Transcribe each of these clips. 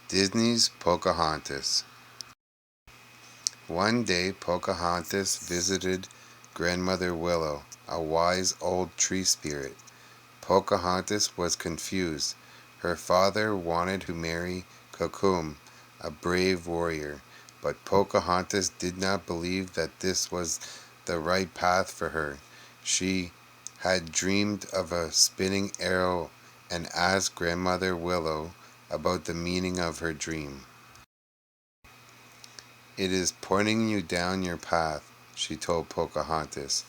Disney's Pocahontas. One day, Pocahontas visited Grandmother Willow, a wise old tree spirit. Pocahontas was confused. Her father wanted to marry Kokum, a brave warrior, but Pocahontas did not believe that this was the right path for her. She had dreamed of a spinning arrow and asked Grandmother Willow about the meaning of her dream. "It is pointing you down your path," she told Pocahontas.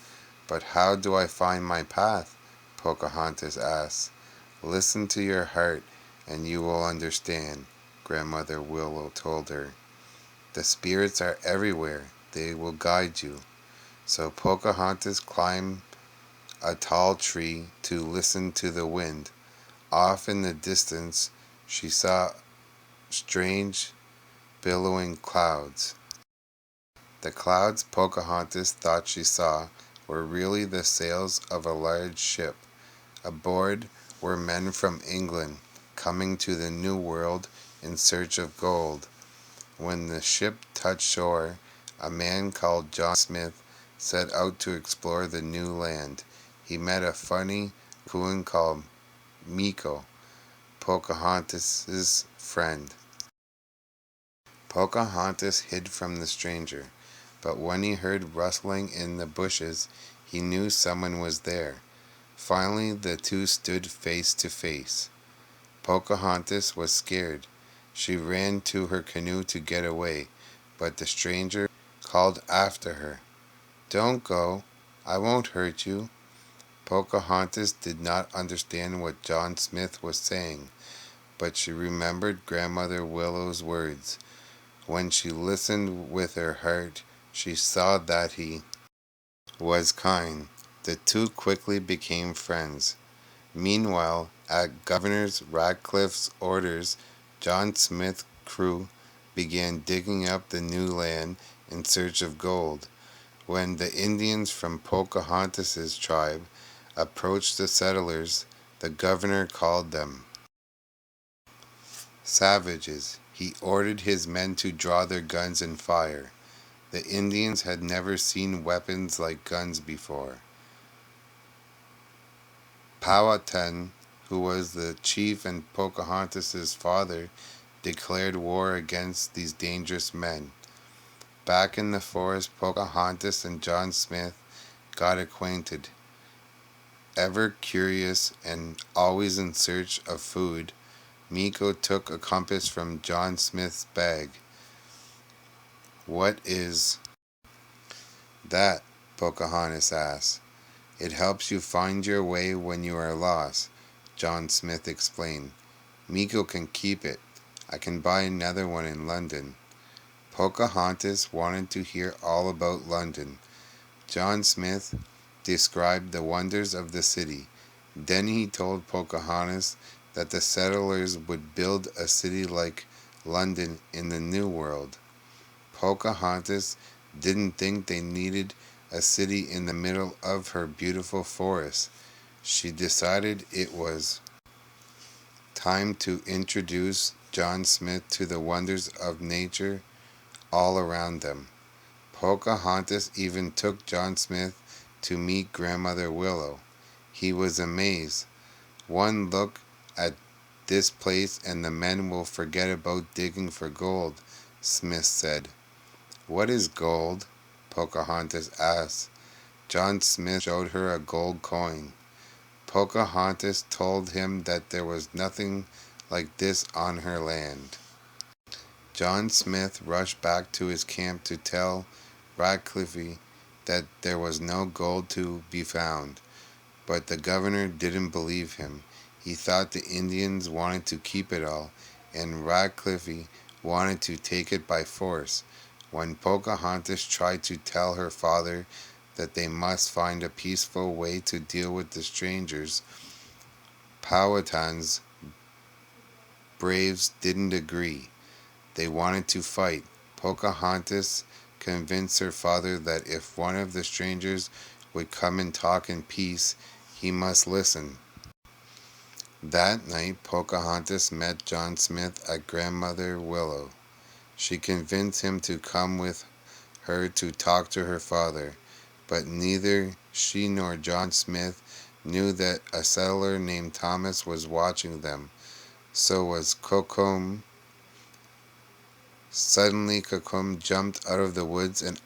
"But how do I find my path?" Pocahontas asked. "Listen to your heart and you will understand," Grandmother Willow told her. "The spirits are everywhere. They will guide you." So Pocahontas climbed a tall tree to listen to the wind. Off in the distance, she saw strange, billowing clouds. The clouds Pocahontas thought she saw were really the sails of a large ship. Aboard were men from England, coming to the New World in search of gold. When the ship touched shore, a man called John Smith set out to explore the new land. He met a funny raccoon called Meeko, Pocahontas' friend. Pocahontas hid from the stranger, but when he heard rustling in the bushes, he knew someone was there. Finally, the two stood face to face. Pocahontas was scared. She ran to her canoe to get away, but the stranger called after her, "Don't go. I won't hurt you." Pocahontas did not understand what John Smith was saying, but she remembered Grandmother Willow's words. When she listened with her heart, she saw that he was kind. The two quickly became friends. Meanwhile, at Governor Radcliffe's orders, John Smith's crew began digging up the new land in search of gold. When the Indians from Pocahontas' tribe approached the settlers, the governor called them savages. He ordered his men to draw their guns and fire. The Indians had never seen weapons like guns before. Powhatan, who was the chief and Pocahontas' father, declared war against these dangerous men. Back in the forest, Pocahontas and John Smith got acquainted. Ever curious and always in search of food, Meeko took a compass from John Smith's bag. "What is that?" Pocahontas asked. "It helps you find your way when you are lost," John Smith explained. "Meeko can keep it. I can buy another one in London." Pocahontas wanted to hear all about London. John Smith described the wonders of the city. Then he told Pocahontas that the settlers would build a city like London in the New World. Pocahontas didn't think they needed a city in the middle of her beautiful forest. She decided it was time to introduce John Smith to the wonders of nature all around them. Pocahontas even took John Smith to meet Grandmother Willow. He was amazed. "One look at this place and the men will forget about digging for gold," Smith said. "What is gold?" Pocahontas asked. John Smith showed her a gold coin. Pocahontas told him that there was nothing like this on her land. John Smith rushed back to his camp to tell Radcliffe that there was no gold to be found, but the governor didn't believe him. He thought the Indians wanted to keep it all, and Radcliffe wanted to take it by force. When Pocahontas tried to tell her father that they must find a peaceful way to deal with the strangers, Powhatan's braves didn't agree. They wanted to fight. Pocahontas convinced her father that if one of the strangers would come and talk in peace, he must listen. That night, Pocahontas met John Smith at Grandmother Willow. She convinced him to come with her to talk to her father, but neither she nor John Smith knew that a settler named Thomas was watching them. So was Kokum. Suddenly, Kokum jumped out of the woods and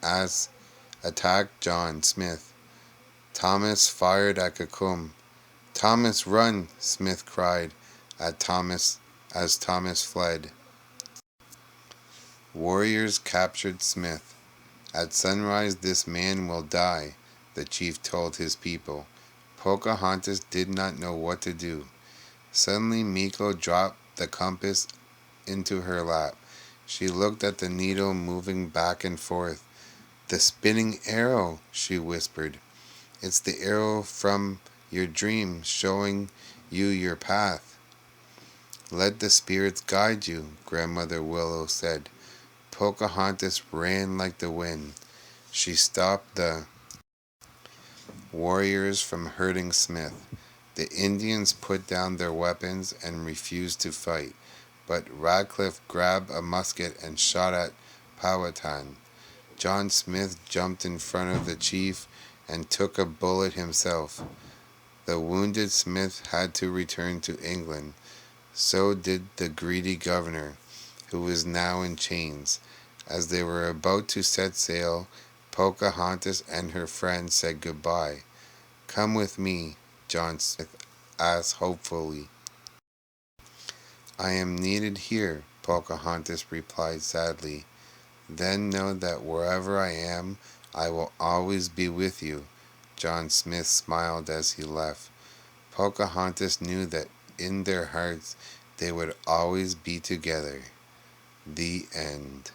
attacked John Smith. Thomas fired at Kokum. "Thomas, run!" Smith cried at Thomas as Thomas fled. Warriors captured Smith. "At sunrise this man will die," the chief told his people. Pocahontas did not know what to do. Suddenly Miko dropped the compass into her lap. She looked at the needle moving back and forth. "The spinning arrow," she whispered. "It's the arrow from your dream, showing you your path." "Let the spirits guide you," Grandmother Willow said. Pocahontas ran like the wind. She stopped the warriors from hurting Smith. The Indians put down their weapons and refused to fight, but Radcliffe grabbed a musket and shot at Powhatan. John Smith jumped in front of the chief and took a bullet himself. The wounded Smith had to return to England. So did the greedy governor, who was now in chains. As they were about to set sail, Pocahontas and her friends said goodbye. "Come with me," John Smith asked hopefully. "I am needed here," Pocahontas replied sadly. "Then know that wherever I am, I will always be with you." John Smith smiled as he left. Pocahontas knew that in their hearts they would always be together. The end.